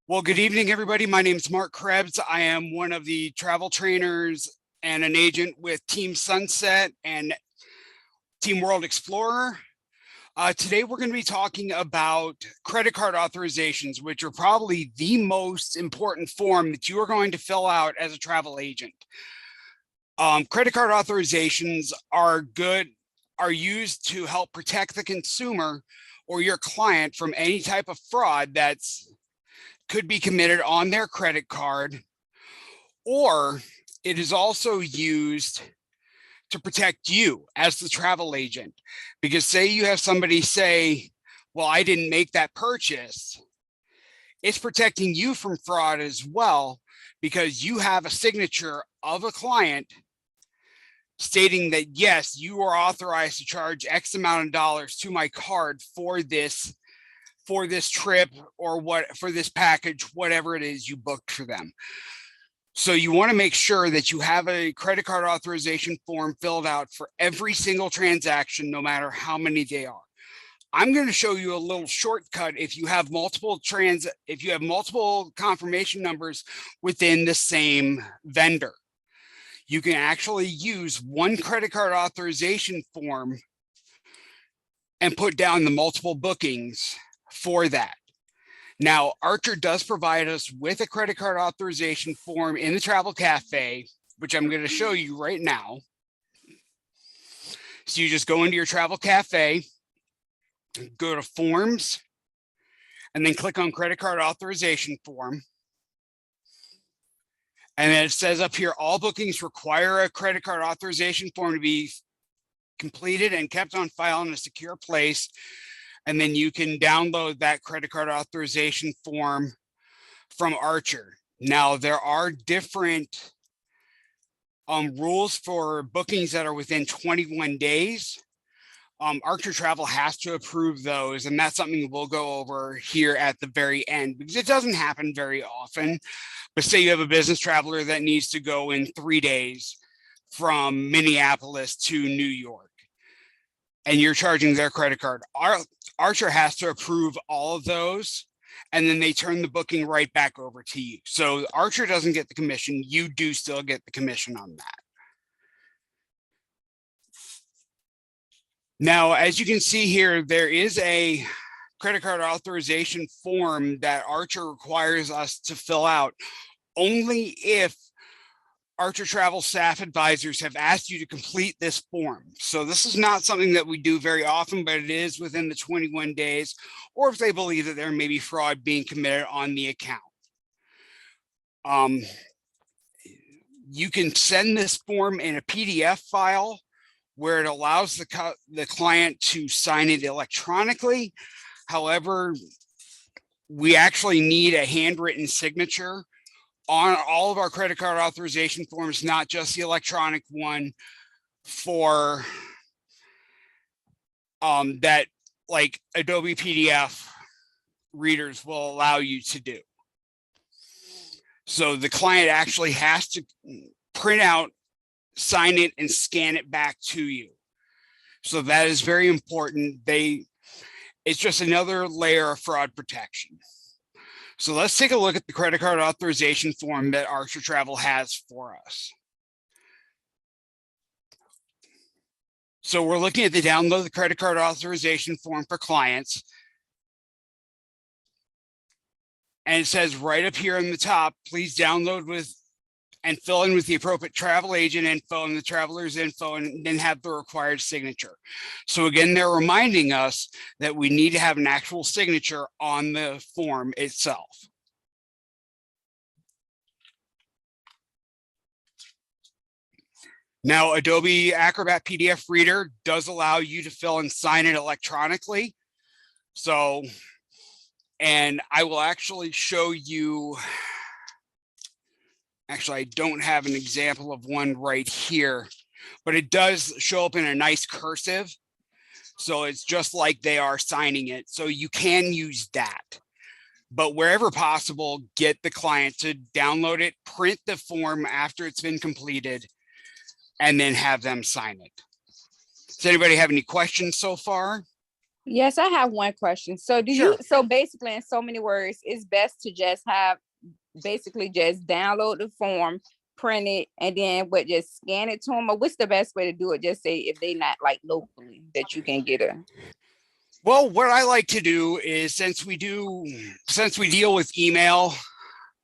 Well, good evening, everybody. My name is Mark Krebs. I am one of the travel trainers and an agent with Team Sunset and Team World Explorer. Today, we're going to be talking about credit card authorizations, which are probably the most important form that you are going to fill out as a travel agent. Credit card authorizations are used to help protect the consumer or your client from any type of fraud that's could be committed on their credit card, or it is also used to protect you as the travel agent. Because say you have somebody say, well, I didn't make that purchase. It's protecting you from fraud as well, because you have a signature of a client stating that, yes, you are authorized to charge X amount of dollars to my card for this trip or for this package, whatever it is you booked for them. So you want to make sure that you have a credit card authorization form filled out for every single transaction, no matter how many they are. I'm going to show you a little shortcut if you have multiple confirmation numbers within the same vendor. You can actually use one credit card authorization form and put down the multiple bookings for that. Now, Archer does provide us with a credit card authorization form in the Travel Cafe, which I'm going to show you right now. So you just go into your Travel Cafe, go to Forms, and then click on Credit Card Authorization Form. And then it says up here, all bookings require a credit card authorization form to be completed and kept on file in a secure place. And then you can download that credit card authorization form from Archer. Now, there are different rules for bookings that are within 21 days. Archer Travel has to approve those, and that's something we'll go over here at the very end, because it doesn't happen very often. But say you have a business traveler that needs to go in 3 days from Minneapolis to New York, and you're charging their credit card. Archer has to approve all of those, and then they turn the booking right back over to you. So Archer doesn't get the commission. You do still get the commission on that. Now, as you can see here, there is a credit card authorization form that Archer requires us to fill out only if Archer Travel staff advisors have asked you to complete this form. So this is not something that we do very often, but it is within the 21 days, or if they believe that there may be fraud being committed on the account. You can send this form in a PDF file where it allows the client to sign it electronically. However, we actually need a handwritten signature on all of our credit card authorization forms, not just the electronic one, for that like Adobe PDF readers will allow you to do. So the client actually has to print out, sign it, and scan it back to you. So that is very important. It's just another layer of fraud protection. So let's take a look at the credit card authorization form that Archer Travel has for us. So we're looking at the download the credit card authorization form for clients. And it says right up here on the top, please download and fill in with the appropriate travel agent info and the traveler's info, and then have the required signature. So again, they're reminding us that we need to have an actual signature on the form itself. Now, Adobe Acrobat PDF Reader does allow you to fill and sign it electronically. So, and I will actually show you. Actually, I don't have an example of one right here, but it does show up in a nice cursive. So it's just like they are signing it. So you can use that. But wherever possible, get the client to download it, print the form after it's been completed, and then have them sign it. Does anybody have any questions so far? Yes, I have one question. So Sure. so basically in so many words, it's best to just have basically just download the form, print it, and then just scan it to them, or what's the best way to do it? Just say if they not like locally that you can get a. Well, what I like to do is since we deal with email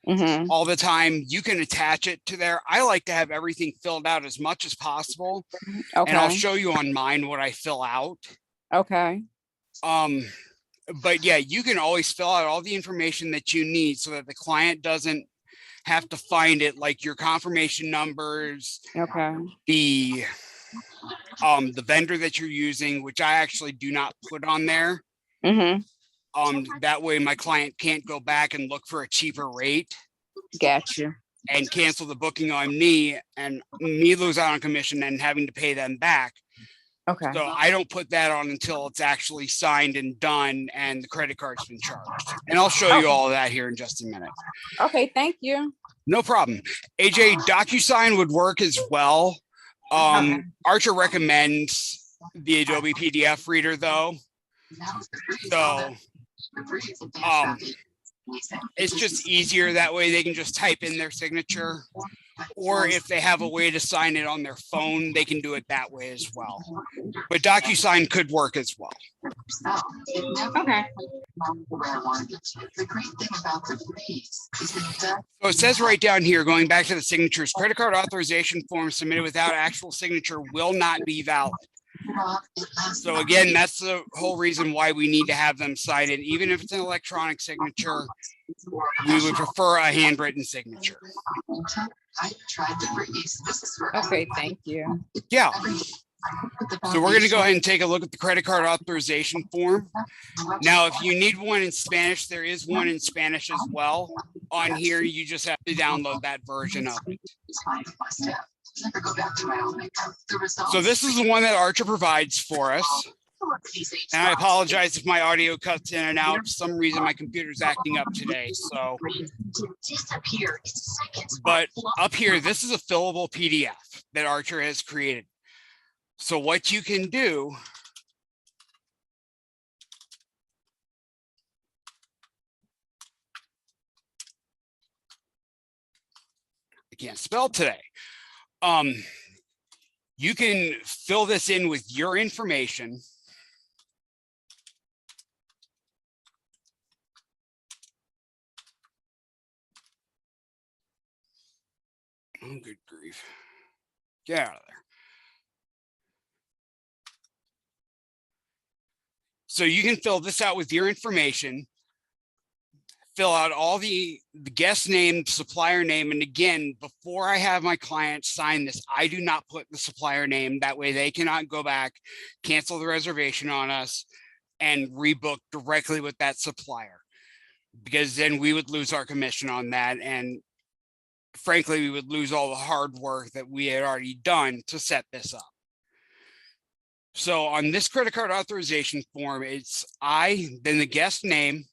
Mm-hmm. all the time, you can attach it to there. I like to have everything filled out as much as possible. And I'll Okay. show you on mine what I fill out. Okay. But yeah, you can always fill out all the information that you need so that the client doesn't have to find it, like your confirmation numbers, Okay. the vendor that you're using, which I actually do not put on there. Mm-hmm. That way my client can't go back and look for a cheaper rate Gotcha. and cancel the booking on me and me lose out on commission and having to pay them back. Okay. So I don't put that on until it's actually signed and done and the credit card's been charged. And I'll show you all of that here in just a minute. Okay, thank you. No problem. AJ, DocuSign would work as well. Archer recommends the Adobe PDF reader though. So it's just easier that way. They can just type in their signature, or if they have a way to sign it on their phone, they can do it that way as well. But DocuSign could work as well. Okay. So it says right down here, going back to the signatures, credit card authorization form submitted without actual signature will not be valid. So again, that's the whole reason why we need to have them sign it. Even if it's an electronic signature, we would prefer a handwritten signature. Okay, thank you. Yeah. So we're going to go ahead and take a look at the credit card authorization form. Now, if you need one in Spanish, there is one in Spanish as well. On here, you just have to download that version of it. So this is the one that Archer provides for us. And I apologize if my audio cuts in and out. For some reason, my computer's acting up today. So, but up here, this is a fillable PDF that Archer has created. So what you can do I can't spell today. You can fill this in with your information. Oh, good grief. Get out of there. So you can fill this out with your information, fill out all the guest name, supplier name. And again, before I have my client sign this, I do not put the supplier name. That way they cannot go back, cancel the reservation on us and rebook directly with that supplier, because then we would lose our commission on that. And frankly, we would lose all the hard work that we had already done to set this up. So on this credit card authorization form, it's I, then the guest name,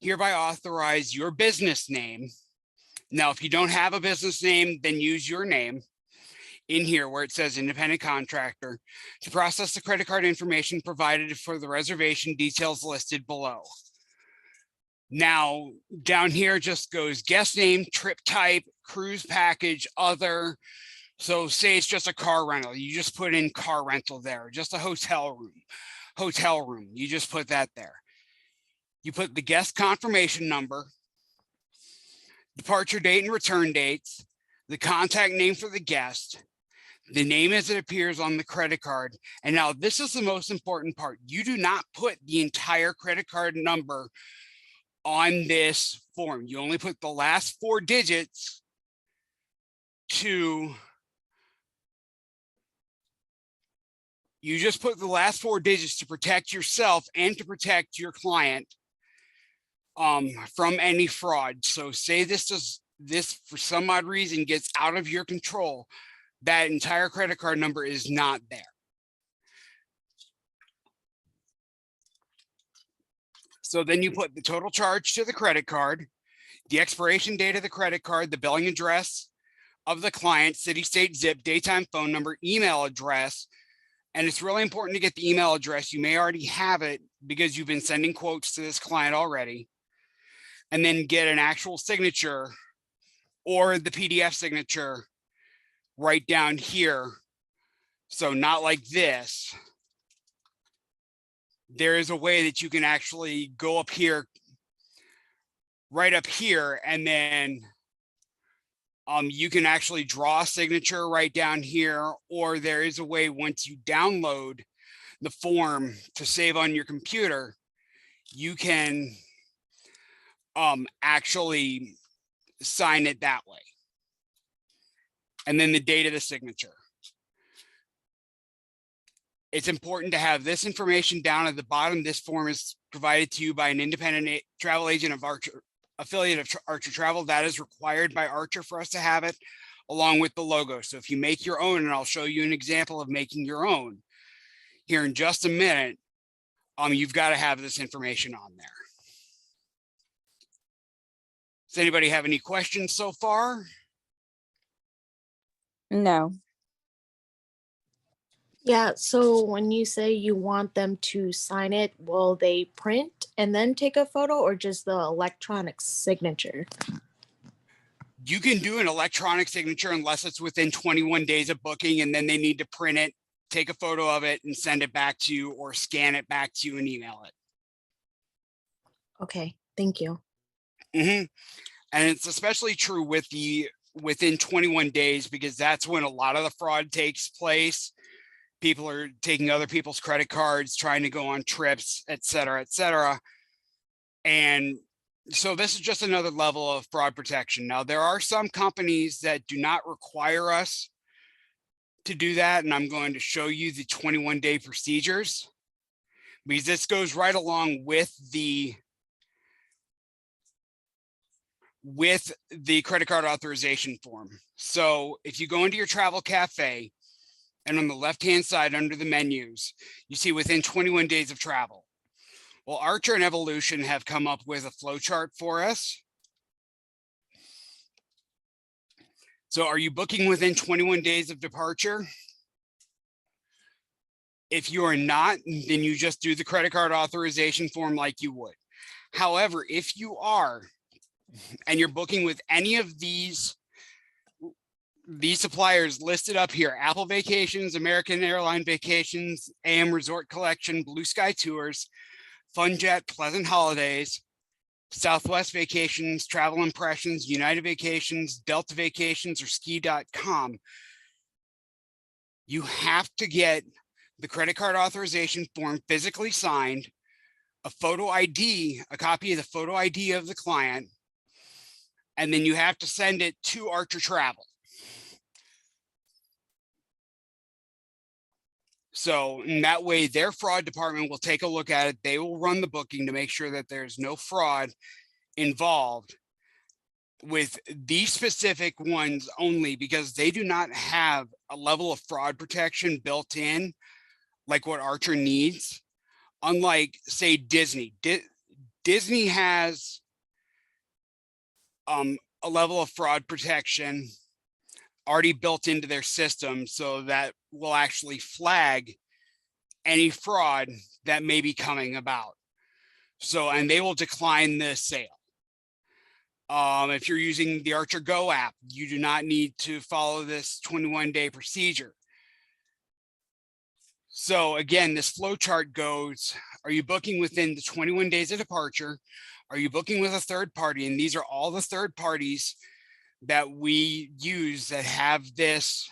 hereby authorize your business name. Now, if you don't have a business name, then use your name in here where it says independent contractor to process the credit card information provided for the reservation details listed below. Now, down here just goes guest name, trip type, cruise package, other. So say it's just a car rental, you just put in car rental there, just a hotel room, you just put that there. You put the guest confirmation number, departure date and return dates, the contact name for the guest, the name as it appears on the credit card. And now this is the most important part. You do not put the entire credit card number on this form. You only put the last 4 digits to You just put the last 4 digits to protect yourself and to protect your client from any fraud. So say this for some odd reason gets out of your control, that entire credit card number is not there. So then you put the total charge to the credit card, the expiration date of the credit card, the billing address of the client, city, state, zip, daytime phone number, email address, And it's really important to get the email address. You may already have it because you've been sending quotes to this client already. And then get an actual signature or the PDF signature right down here. So not like this. There is a way that you can actually go up here, right up here, and then you can actually draw a signature right down here, or there is a way once you download the form to save on your computer, you can actually sign it that way. And then the date of the signature. It's important to have this information down at the bottom. This form is provided to you by an independent travel agent of Archer, affiliate of Archer Travel. That is required by Archer for us to have it, along with the logo. So if you make your own, and I'll show you an example of making your own here in just a minute, you've got to have this information on there. Does anybody have any questions so far? No. Yeah, so when you say you want them to sign it, will they print and then take a photo, or just the electronic signature? You can do an electronic signature unless it's within 21 days of booking, and then they need to print it, take a photo of it, and send it back to you, or scan it back to you and email it. Okay, thank you. And it's especially true with the within 21 days, because that's when a lot of the fraud takes place. People are taking other people's credit cards, trying to go on trips, et cetera, et cetera. And so this is just another level of fraud protection. Now, there are some companies that do not require us to do that. And I'm going to show you the 21-day procedures, because this goes right along with the credit card authorization form. So if you go into your travel cafe, and on the left-hand side under the menus, you see within 21 days of travel. Well, Archer and Evolution have come up with a flow chart for us. So are you booking within 21 days of departure? If you are not, then you just do the credit card authorization form like you would. However, if you are, and you're booking with any of these suppliers listed up here: Apple Vacations, American Airline Vacations, AM Resort Collection, Blue Sky Tours, FunJet, Pleasant Holidays, Southwest Vacations, Travel Impressions, United Vacations, Delta Vacations, or ski.com, you have to get the credit card authorization form physically signed, a photo ID, a copy of the photo ID of the client, and then you have to send it to Archer Travel. So in that way, their fraud department will take a look at it. They will run the booking to make sure that there's no fraud involved with these specific ones only, because they do not have a level of fraud protection built in like what Archer needs. Unlike, say, Disney. Disney has a level of fraud protection already built into their system, so that will actually flag any fraud that may be coming about. So, and they will decline the sale. If you're using the Archer Go app, you do not need to follow this 21-day procedure. So again, this flow chart goes, are you booking within the 21 days of departure? Are you booking with a third party? And these are all the third parties that we use that have this,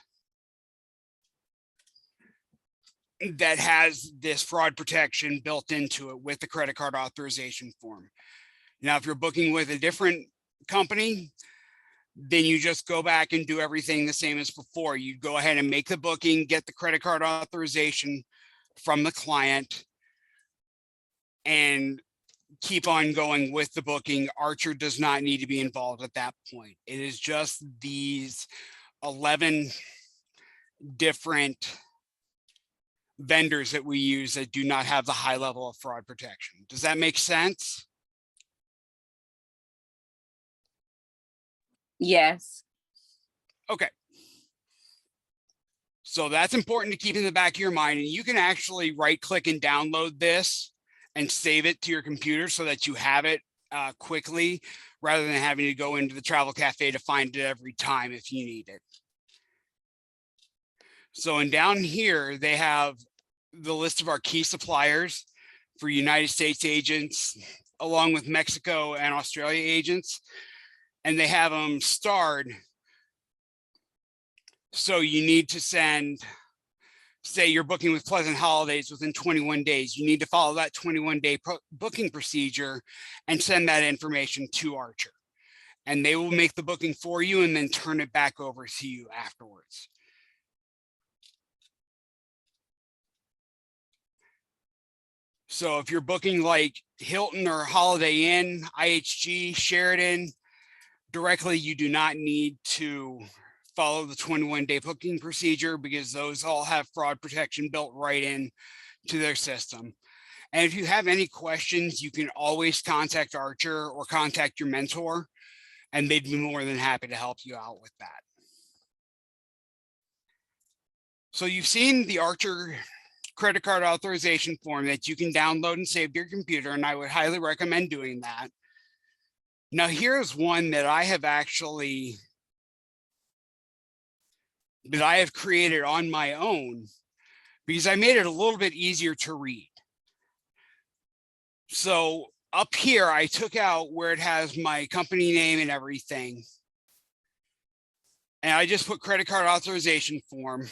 that has this fraud protection built into it with the credit card authorization form. Now, if you're booking with a different company, then you just go back and do everything the same as before. You go ahead and make the booking, get the credit card authorization from the client, and keep on going with the booking. Archer does not need to be involved at that point. It is just these 11 different vendors that we use that do not have the high level of fraud protection. Does that make sense? Yes. Okay. So that's important to keep in the back of your mind. And you can actually right click and download this and save it to your computer so that you have it quickly rather than having to go into the travel cafe to find it every time if you need it. So, and down here, they have the list of our key suppliers for United States agents, along with Mexico and Australia agents. And they have them starred. So you need to send, say you're booking with Pleasant Holidays within 21 days, you need to follow that 21-day booking procedure and send that information to Archer. And they will make the booking for you and then turn it back over to you afterwards. So if you're booking like Hilton or Holiday Inn, IHG, Sheraton, directly, you do not need to follow the 21-day booking procedure because those all have fraud protection built right in to their system. And if you have any questions, you can always contact Archer or contact your mentor, and they'd be more than happy to help you out with that. So you've seen the Archer credit card authorization form that you can download and save to your computer, and I would highly recommend doing that. Now, here's one that I have created on my own because I made it a little bit easier to read. So up here, I took out where it has my company name and everything. And I just put credit card authorization form.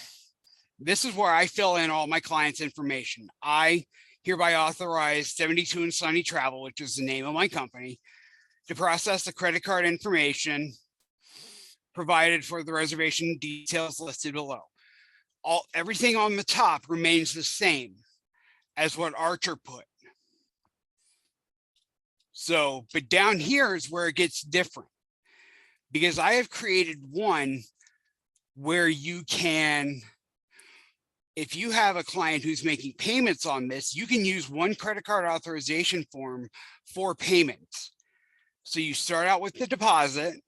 This is where I fill in all my clients' information. I hereby authorize 72 and Sunny Travel, which is the name of my company, to process the credit card information provided for the reservation details listed below. Everything on the top remains the same as what Archer put. So, but down here is where it gets different because I have created one where you can, if you have a client who's making payments on this, you can use one credit card authorization form for payments. So you start out with the deposit.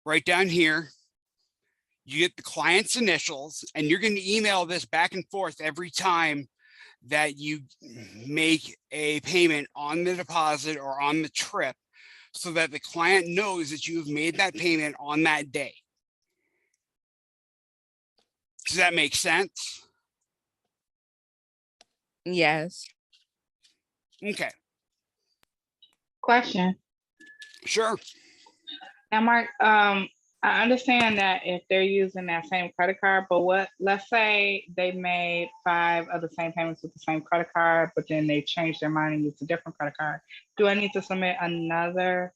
Right down here, you get the client's initials, and you're going to email this back and forth every time that you make a payment on the deposit or on the trip so that the client knows that you've made that payment on that day. Does that make sense? Yes. Okay. Question. Sure. Now, Mark, I understand that if they're using that same credit card, but let's say they made 5 of the same payments with the same credit card, but then they changed their mind and used a different credit card. Do I need to submit another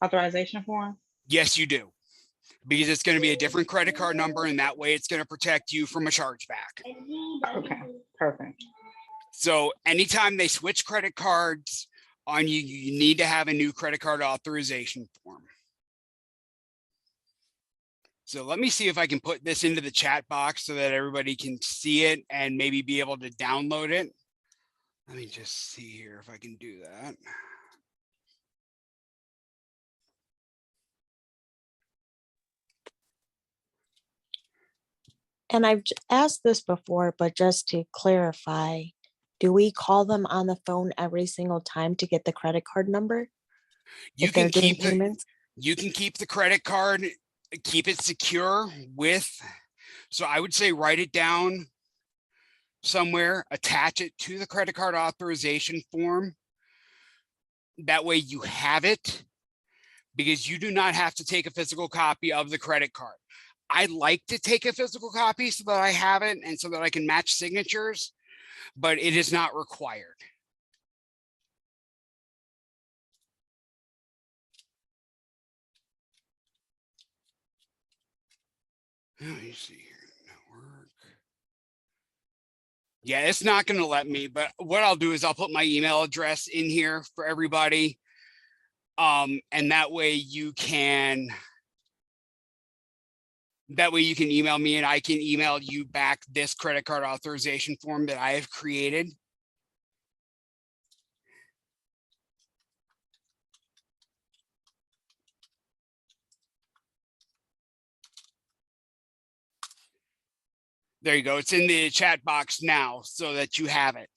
authorization form? Yes, you do. Because it's going to be a different credit card number, and that way it's going to protect you from a chargeback. Okay, perfect. So anytime they switch credit cards on you, you need to have a new credit card authorization form. So let me see if I can put this into the chat box so that everybody can see it and maybe be able to download it. Let me just see here if I can do that. And I've asked this before, but just to clarify, do we call them on the phone every single time to get the credit card number? You if they're can doing keep payments? You can keep the credit card, keep it secure with, so I would say write it down somewhere, attach it to the credit card authorization form. That way you have it, because you do not have to take a physical copy of the credit card. I like to take a physical copy so that I have it and so that I can match signatures, but it is not required. Let me see here, network. Yeah, it's not going to let me, but what I'll do is I'll put my email address in here for everybody. And that way you can email me and I can email you back this credit card authorization form that I have created. There you go. It's in the chat box now so that you have it.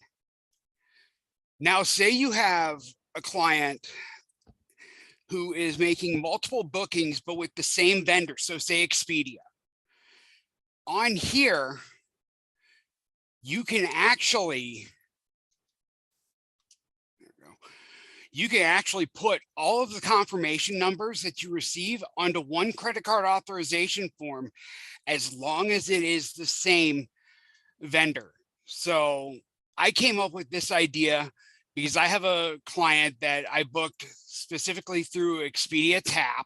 Now, say you have a client who is making multiple bookings, but with the same vendor. So say Expedia. On here, you can actually, put all of the confirmation numbers that you receive onto one credit card authorization form, as long as it is the same vendor. So I came up with this idea because I have a client that I booked specifically through Expedia Tap.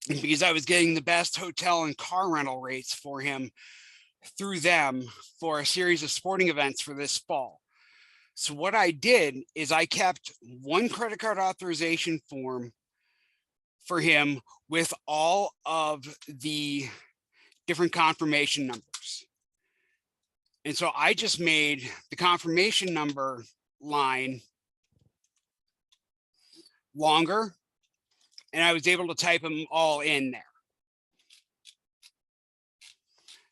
Because I was getting the best hotel and car rental rates for him through them for a series of sporting events for this fall. So what I did is I kept one credit card authorization form for him with all of the different confirmation numbers. And so I just made the confirmation number line longer, and I was able to type them all in there.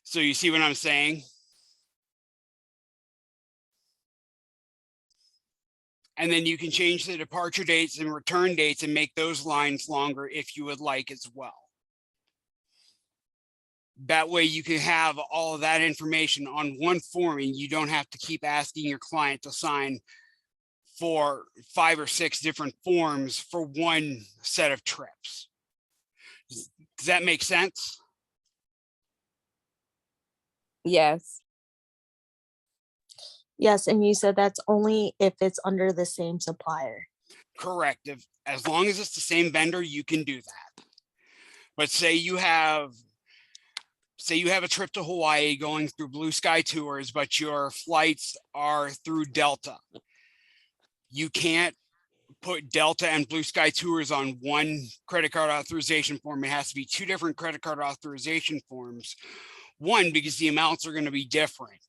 So you see what I'm saying? And then you can change the departure dates and return dates and make those lines longer if you would like as well. That way you can have all of that information on one form and you don't have to keep asking your client to sign for 5 or 6 different forms for one set of trips. Does that make sense? Yes. Yes, and you said that's only if it's under the same supplier. Correct. As long as it's the same vendor, you can do that. But say you have a trip to Hawaii going through Blue Sky Tours, but your flights are through Delta. You can't put Delta and Blue Sky Tours on one credit card authorization form. It has to be 2 different credit card authorization forms. 1, because the amounts are going to be different.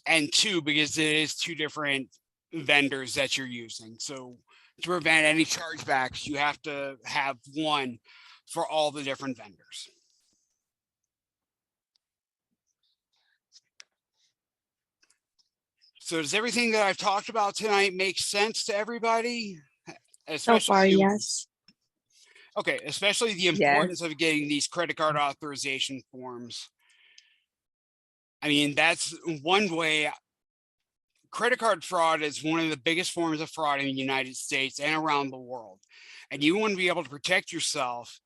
And 2, because it is 2 different vendors that you're using. So to prevent any chargebacks, you have to have one for all the different vendors. So does everything that I've talked about tonight make sense to everybody? So far, yes. Okay, especially the importance of getting these credit card authorization forms. I mean, that's one way. Credit card fraud is one of the biggest forms of fraud in the United States and around the world. And you want to be able to protect yourself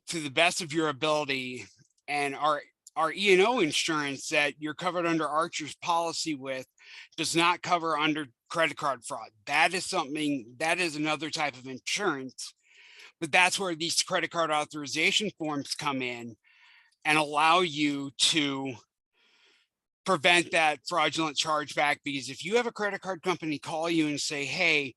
to the best of your ability. And our E&O insurance that you're covered under Archer's policy with does not cover under credit card fraud. That is another type of insurance. But that's where these credit card authorization forms come in and allow you to prevent that fraudulent chargeback. Because if you have a credit card company call you and say, hey,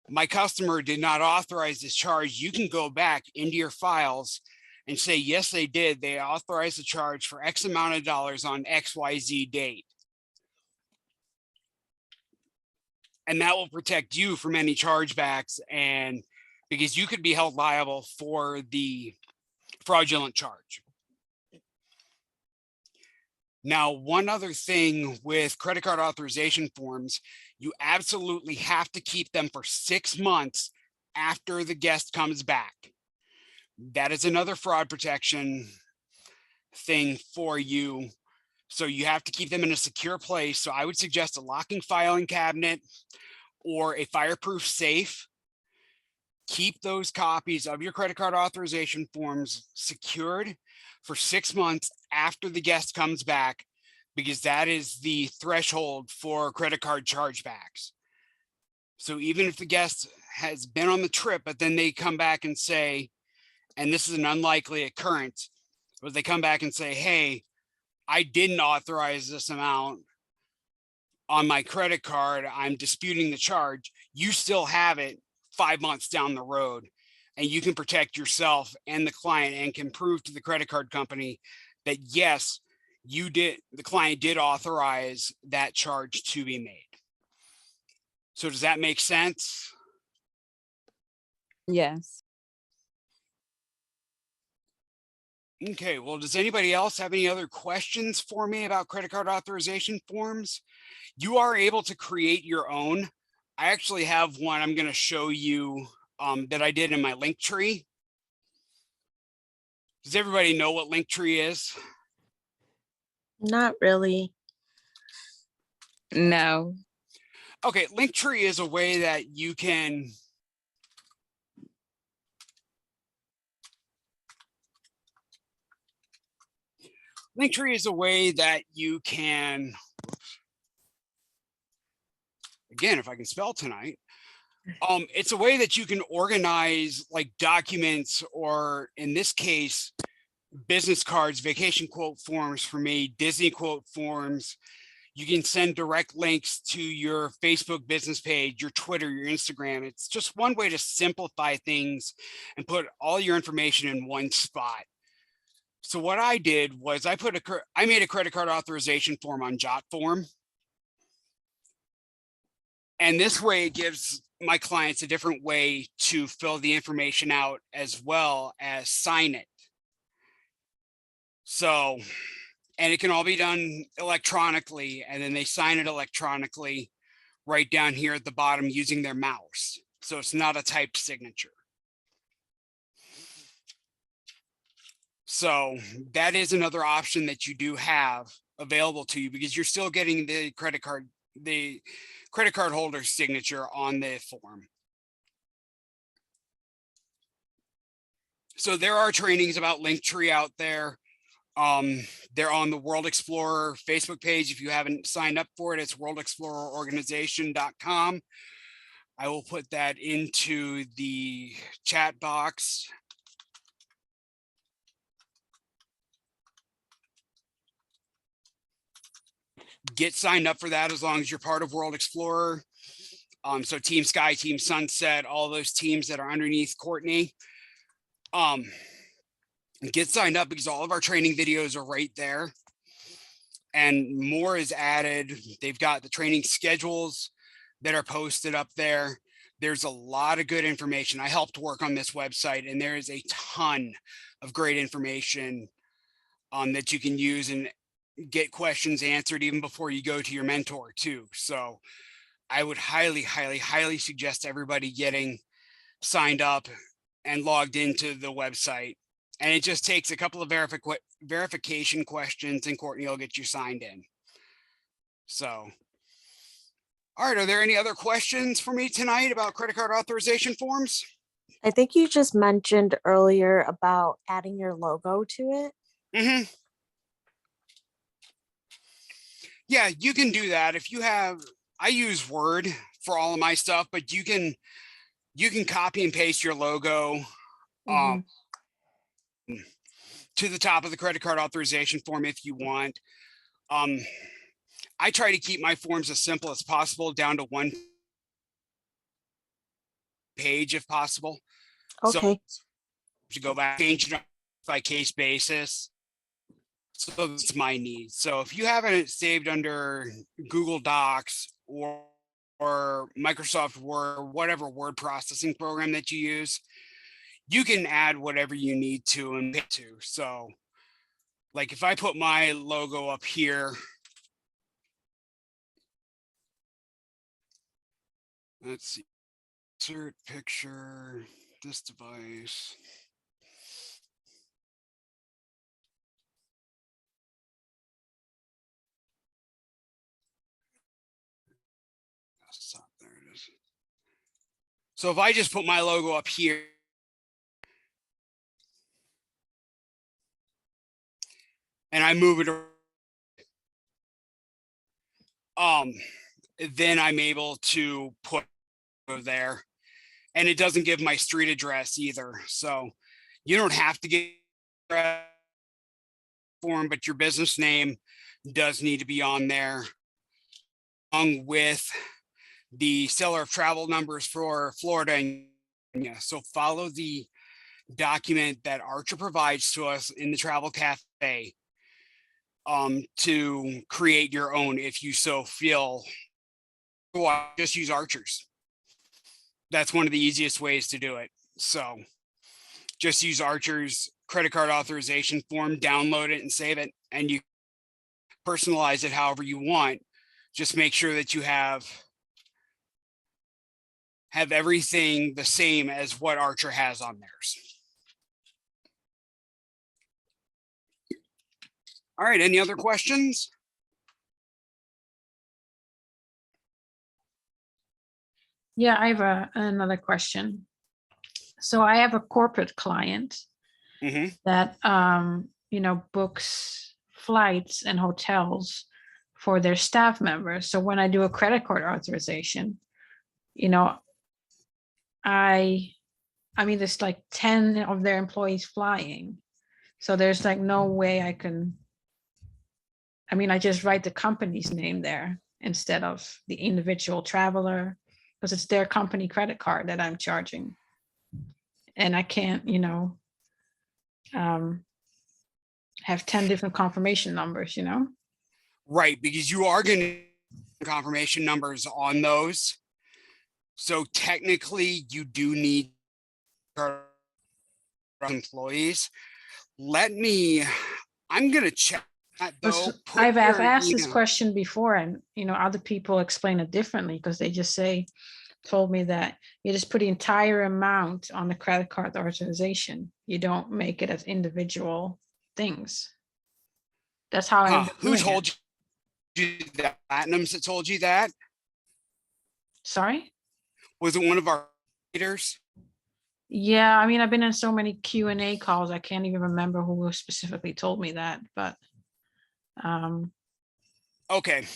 my customer did not authorize this charge, you can go back into your files and say, yes, they did. They authorized the charge for X amount of dollars on XYZ date. And that will protect you from any chargebacks, and because you could be held liable for the fraudulent charge. Now, one other thing with credit card authorization forms, you absolutely have to keep them for 6 months after the guest comes back. That is another fraud protection thing for you. So you have to keep them in a secure place. So I would suggest a locking filing cabinet or a fireproof safe. Keep those copies of your credit card authorization forms secured for 6 months after the guest comes back, because that is the threshold for credit card chargebacks. So even if the guest has been on the trip, but then they come back and say, and this is an unlikely occurrence, but they come back and say, hey, I didn't authorize this amount on my credit card, I'm disputing the charge, you still have it 5 months down the road, and you can protect yourself and the client and can prove to the credit card company that yes, the client did authorize that charge to be made. So does that make sense? Yes. Okay, well, does anybody else have any other questions for me about credit card authorization forms? You are able to create your own. I actually have one I'm going to show you that I did in my link tree. Does everybody know what link tree is? Not really. No. Okay, link tree is a way that you can Linktree is a way that you can, again, if I can spell tonight, it's a way that you can organize like documents, or in this case, business cards, vacation quote forms for me, Disney quote forms. You can send direct links to your Facebook business page, your Twitter, your Instagram. It's just one way to simplify things and put all your information in one spot. So what I did was I made a credit card authorization form on JotForm. And this way it gives my clients a different way to fill the information out as well as sign it. So, and it can all be done electronically, and then they sign it electronically right down here at the bottom using their mouse. So it's not a typed signature. So that is another option that you do have available to you, because you're still getting the credit card holder's signature on the form. So there are trainings about Linktree out there. They're on the World Explorer Facebook page. If you haven't signed up for it, it's worldexplorerorganization.com. I will put that into the chat box. Get signed up for that as long as you're part of World Explorer. So Team Sky, Team Sunset, all those teams that are underneath Courtney. Get signed up, because all of our training videos are right there. And more is added. They've got the training schedules that are posted up there. There's a lot of good information. I helped work on this website, and there is a ton of great information that you can use and get questions answered even before you go to your mentor too. So I would highly, highly, highly suggest everybody getting signed up and logged into the website. And it just takes a couple of verification questions, and Courtney will get you signed in. So, all right, are there any other questions for me tonight about credit card authorization forms? I think you just mentioned earlier about adding your logo to it. Mm-hmm. Yeah, you can do that. If you have, I use Word for all of my stuff, but you can copy and paste your logo to the top of the credit card authorization form if you want. I try to keep my forms as simple as possible, down to one page if possible. Okay. So to go back, change it by case basis. So it's my needs. So if you haven't it saved under Google Docs or Microsoft Word, whatever word processing program that you use, you can add whatever you need to and pick to. So like if I put my logo up here, let's see, insert picture, this device. There it is. So if I just put my logo up here, and I move it, then I'm able to put there, and it doesn't give my street address either. So you don't have to get form, but your business name does need to be on there, along with the seller of travel numbers for Florida. And yeah, so follow the document that Archer provides to us in the Travel Cafe to create your own if you so feel. Just use Archer's. That's one of the easiest ways to do it. So just use Archer's. credit card authorization form, download it and save it, and you personalize it however you want. Just make sure that you have everything the same as what Archer has on theirs. All right, any other questions? Yeah, I have another question. So I have a corporate client that, books flights and hotels for their staff members. So when I do a credit card authorization, there's like 10 of their employees flying. So there's like no way I just write the company's name there instead of the individual traveler, because it's their company credit card that I'm charging. And I can't, have 10 different confirmation numbers, Right, because you are going to confirmation numbers on those. So technically you do need employees. I'm going to check that though. I've asked this question before, and other people explain it differently, because they just told me that you just put the entire amount on the credit card authorization. You don't make it as individual things. That's how I. Who told you that? Platinums that told you that? Sorry? Was it one of our leaders? Yeah, I've been in so many Q&A calls, I can't even remember who specifically told me that, but okay.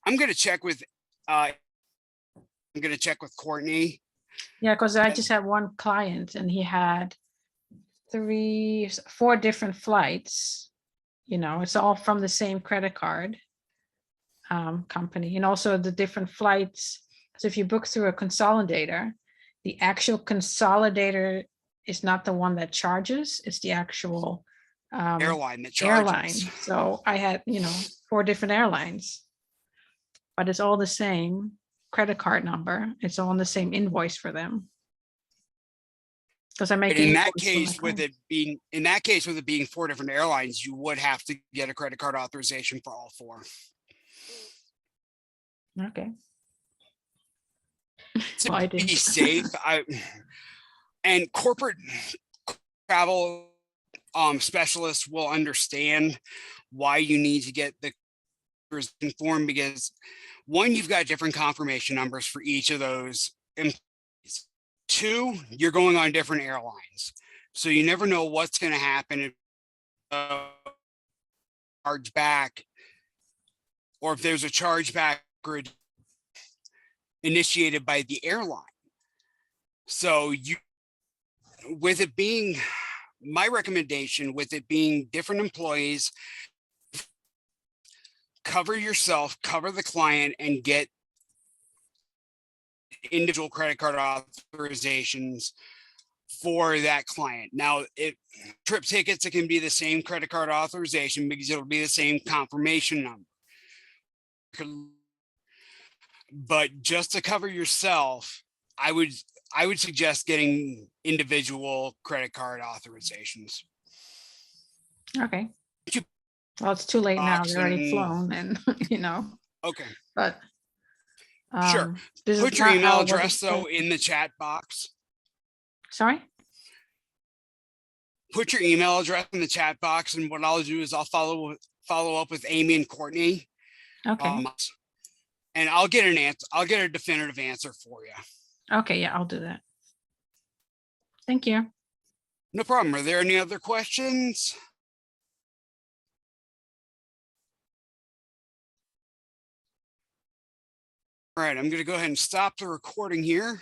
I'm gonna check with Courtney. Yeah, because I just had one client and he had 4 different flights. It's all from the same credit card company, and also the different flights. So if you book through a consolidator, the actual consolidator is not the one that charges, it's the actual airline that charges. So I had 4 different airlines, but it's all the same credit card number. It's all on the same invoice for them. Because I make in that case, with it being 4 different airlines, you would have to get a credit card authorization for all 4. Okay. To be safe, and corporate travel specialists will understand why you need to get the form, because 1, you've got different confirmation numbers for each of those employees. 2, you're going on different airlines, so you never know what's going to happen if charge back, or if there's a chargeback initiated by the airline. So my recommendation with it being different employees, cover yourself, cover the client, and get individual credit card authorizations for that client. Now, trip tickets, it can be the same credit card authorization because it'll be the same confirmation number. But just to cover yourself, I would suggest getting individual credit card authorizations. Okay. Well, it's too late now. They're already flown, and Okay. But sure. Put your email address though in the chat box. Sorry? Put your email address in the chat box, and what I'll do is I'll follow up with Amy and Courtney. Okay. And I'll get an answer. I'll get a definitive answer for you. Okay, yeah, I'll do that. Thank you. No problem. Are there any other questions? All right, I'm going to go ahead and stop the recording here.